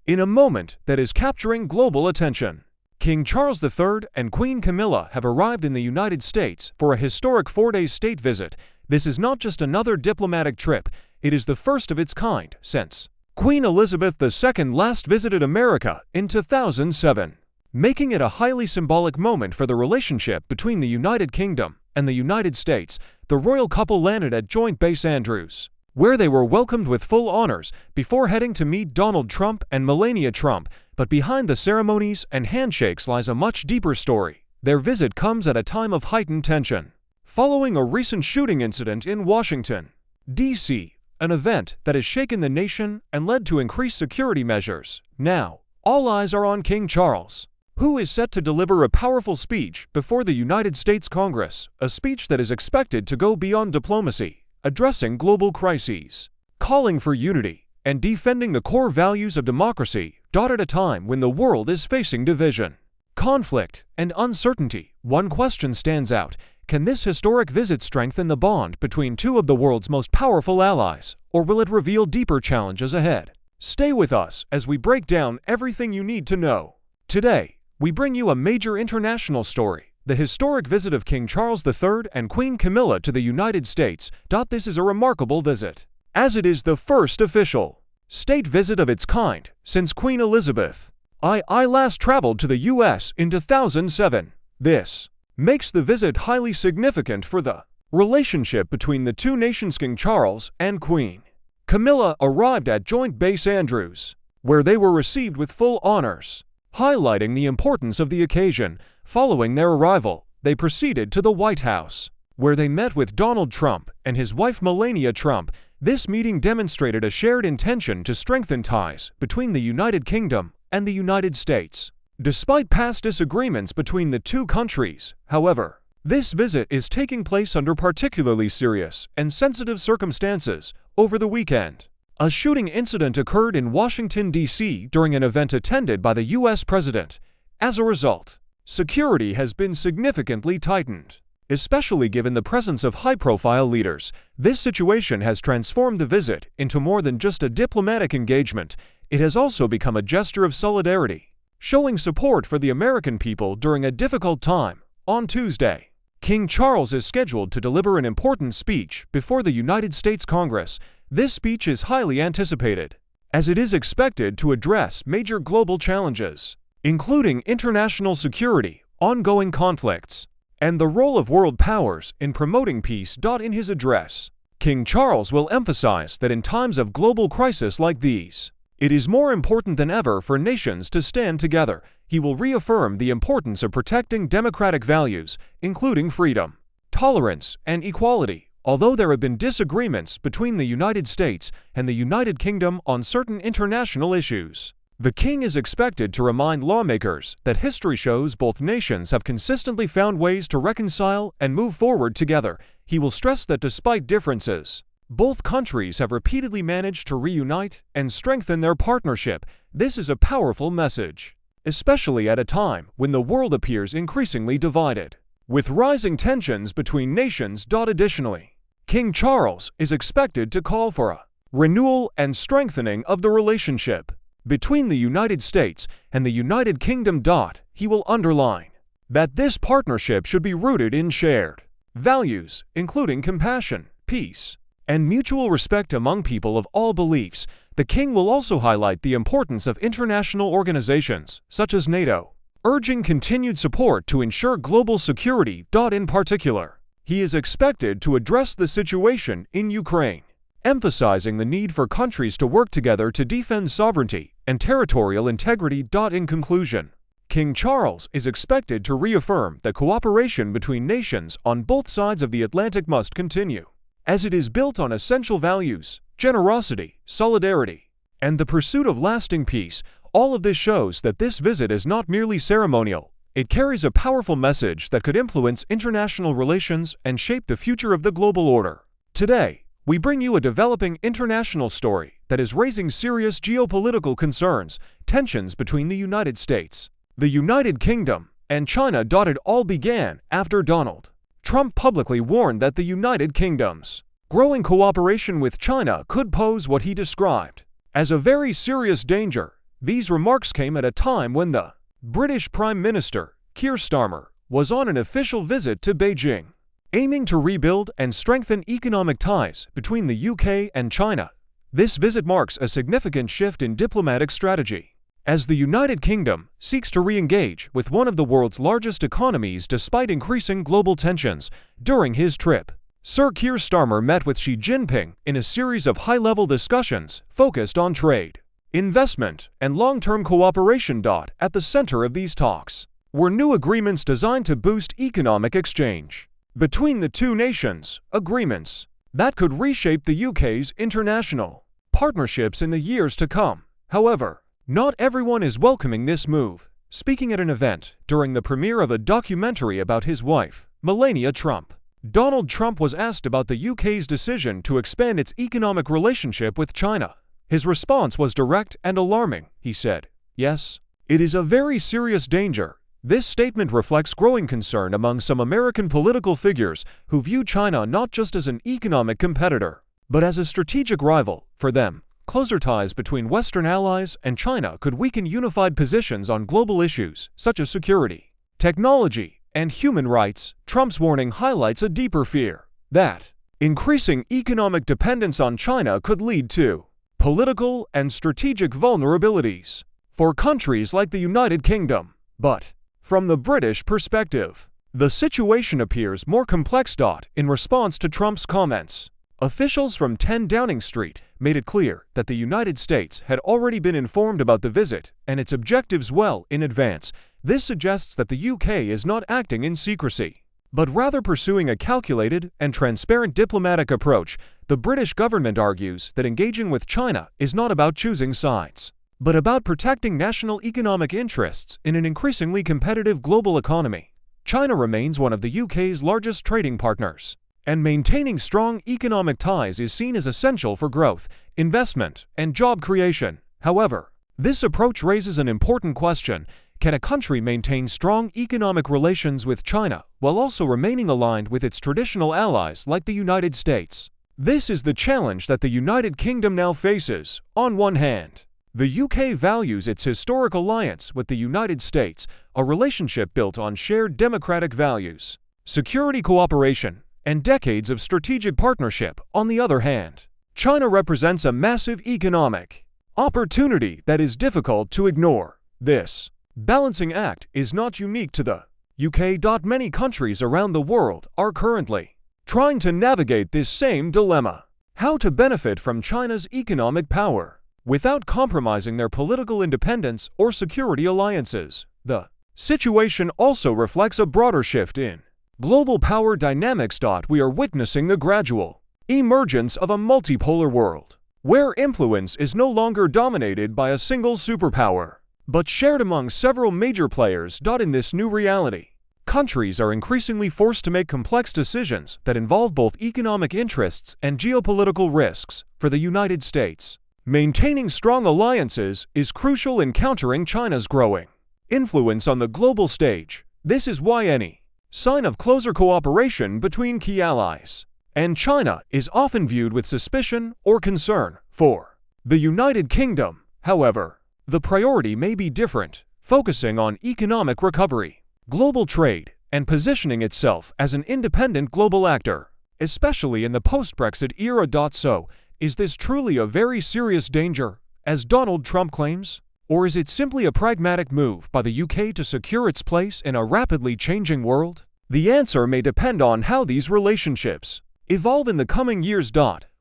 In a moment that is capturing global attention, King Charles III and Queen Camilla have arrived in the United States for a historic 4-day state visit. This is not just another diplomatic trip, it is the first of its kind since Queen Elizabeth II last visited America in 2007, making it a highly symbolic moment for the relationship between the United Kingdom and the United States. The royal couple landed at Joint Base Andrews, where they were welcomed with full honors before heading to meet Donald Trump and Melania Trump. But behind the ceremonies and handshakes lies a much deeper story. Their visit comes at a time of heightened tension, following a recent shooting incident in Washington, D.C., an event that has shaken the nation and led to increased security measures. Now, all eyes are on King Charles, who is set to deliver a powerful speech before the United States Congress, a speech that is expected to go beyond diplomacy, addressing global crises, calling for unity, and defending the core values of democracy, at a time when the world is facing division, conflict, and uncertainty. One question stands out: can this historic visit strengthen the bond between two of the world's most powerful allies, or will it reveal deeper challenges ahead? Stay with us as we break down everything you need to know. Today, we bring you a major international story: the historic visit of King Charles III and Queen Camilla to the United States. This is a remarkable visit, as it is the first official state visit of its kind since Queen Elizabeth I last traveled to the U.S. in 2007. This makes the visit highly significant for the relationship between the two nations. King Charles and Queen Camilla arrived at Joint Base Andrews, where they were received with full honors, highlighting the importance of the occasion. Following their arrival, they proceeded to the White House, where they met with Donald Trump and his wife Melania Trump. This meeting demonstrated a shared intention to strengthen ties between the United Kingdom and the United States. Despite past disagreements between the two countries, however, this visit is taking place under particularly serious and sensitive circumstances. Over the weekend, a shooting incident occurred in Washington, D.C. during an event attended by the U.S. President. As a result, security has been significantly tightened, especially given the presence of high-profile leaders. This situation has transformed the visit into more than just a diplomatic engagement. It has also become a gesture of solidarity, showing support for the American people during a difficult time. On Tuesday, King Charles is scheduled to deliver an important speech before the United States Congress. This speech is highly anticipated, as it is expected to address major global challenges, including international security, ongoing conflicts, and the role of world powers in promoting peace. In his address, King Charles will emphasize that in times of global crisis like these, it is more important than ever for nations to stand together. He will reaffirm the importance of protecting democratic values, including freedom, tolerance, and equality. Although there have been disagreements between the United States and the United Kingdom on certain international issues, the king is expected to remind lawmakers that history shows both nations have consistently found ways to reconcile and move forward together. He will stress that despite differences, both countries have repeatedly managed to reunite and strengthen their partnership. This is a powerful message, especially at a time when the world appears increasingly divided, with rising tensions between nations. Additionally, King Charles is expected to call for a renewal and strengthening of the relationship between the United States and the United Kingdom. He will underline that this partnership should be rooted in shared values, including compassion, peace, and mutual respect among people of all beliefs. The king will also highlight the importance of international organizations, such as NATO, urging continued support to ensure global security. In particular, he is expected to address the situation in Ukraine, emphasizing the need for countries to work together to defend sovereignty and territorial integrity. In conclusion, King Charles is expected to reaffirm that cooperation between nations on both sides of the Atlantic must continue, as it is built on essential values: generosity, solidarity, and the pursuit of lasting peace. All of this shows that this visit is not merely ceremonial. It carries a powerful message that could influence international relations and shape the future of the global order. Today, we bring you a developing international story that is raising serious geopolitical concerns: tensions between the United States, the United Kingdom, and China. It all began after Donald Trump publicly warned that the United Kingdom's growing cooperation with China could pose what he described as a very serious danger. These remarks came at a time when the British Prime Minister, Keir Starmer, was on an official visit to Beijing, aiming to rebuild and strengthen economic ties between the UK and China. This visit marks a significant shift in diplomatic strategy, as the United Kingdom seeks to re-engage with one of the world's largest economies despite increasing global tensions. During his trip, Sir Keir Starmer met with Xi Jinping in a series of high-level discussions focused on trade, investment, and long-term cooperation. At the center of these talks were new agreements designed to boost economic exchange between the two nations, agreements that could reshape the UK's international partnerships in the years to come. However, not everyone is welcoming this move. Speaking at an event during the premiere of a documentary about his wife, Melania Trump, Donald Trump was asked about the UK's decision to expand its economic relationship with China. His response was direct and alarming. He said, "Yes, it is a very serious danger." This statement reflects growing concern among some American political figures who view China not just as an economic competitor, but as a strategic rival. For them, closer ties between Western allies and China could weaken unified positions on global issues such as security, technology, and human rights. Trump's warning highlights a deeper fear that increasing economic dependence on China could lead to political and strategic vulnerabilities for countries like the United Kingdom. But from the British perspective, the situation appears more complex. In response to Trump's comments, officials from 10 Downing Street made it clear that the United States had already been informed about the visit and its objectives well in advance. This suggests that the UK is not acting in secrecy, but rather pursuing a calculated and transparent diplomatic approach. The British government argues that engaging with China is not about choosing sides, but about protecting national economic interests in an increasingly competitive global economy. China remains one of the UK's largest trading partners, and maintaining strong economic ties is seen as essential for growth, investment, and job creation. However, this approach raises an important question: can a country maintain strong economic relations with China while also remaining aligned with its traditional allies like the United States? This is the challenge that the United Kingdom now faces. On one hand, the UK values its historic alliance with the United States, a relationship built on shared democratic values, security cooperation, and decades of strategic partnership. On the other hand, China represents a massive economic opportunity that is difficult to ignore. This balancing act is not unique to the UK. Many countries around the world are currently trying to navigate this same dilemma: how to benefit from China's economic power without compromising their political independence or security alliances. The situation also reflects a broader shift in global power dynamics. We are witnessing the gradual emergence of a multipolar world, where influence is no longer dominated by a single superpower, but shared among several major players. In this new reality, countries are increasingly forced to make complex decisions that involve both economic interests and geopolitical risks. For the United States, maintaining strong alliances is crucial in countering China's growing influence on the global stage. This is why any sign of closer cooperation between key allies and China is often viewed with suspicion or concern. For the United Kingdom, however, the priority may be different, focusing on economic recovery, global trade, and positioning itself as an independent global actor, especially in the post-Brexit era. So, is this truly a very serious danger, as Donald Trump claims? Or is it simply a pragmatic move by the UK to secure its place in a rapidly changing world? The answer may depend on how these relationships evolve in the coming years.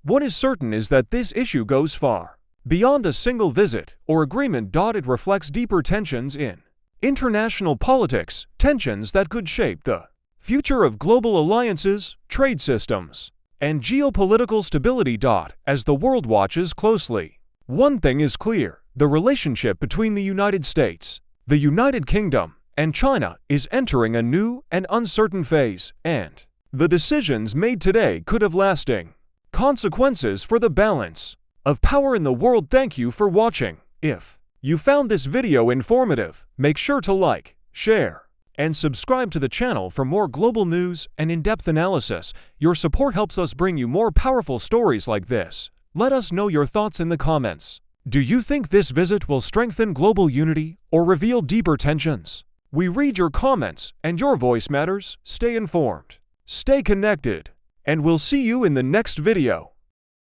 What is certain is that this issue goes far beyond a single visit or agreement. It reflects deeper tensions in international politics, tensions that could shape the future of global alliances, trade systems, and geopolitical stability. As the world watches closely, one thing is clear: the relationship between the United States, the United Kingdom, and China is entering a new and uncertain phase, and the decisions made today could have lasting consequences for the balance of power in the world. Thank you for watching. If you found this video informative, make sure to like, share, and subscribe to the channel for more global news and in-depth analysis. Your support helps us bring you more powerful stories like this. Let us know your thoughts in the comments. Do you think this visit will strengthen global unity or reveal deeper tensions? We read your comments, and your voice matters. Stay informed, stay connected, and we'll see you in the next video.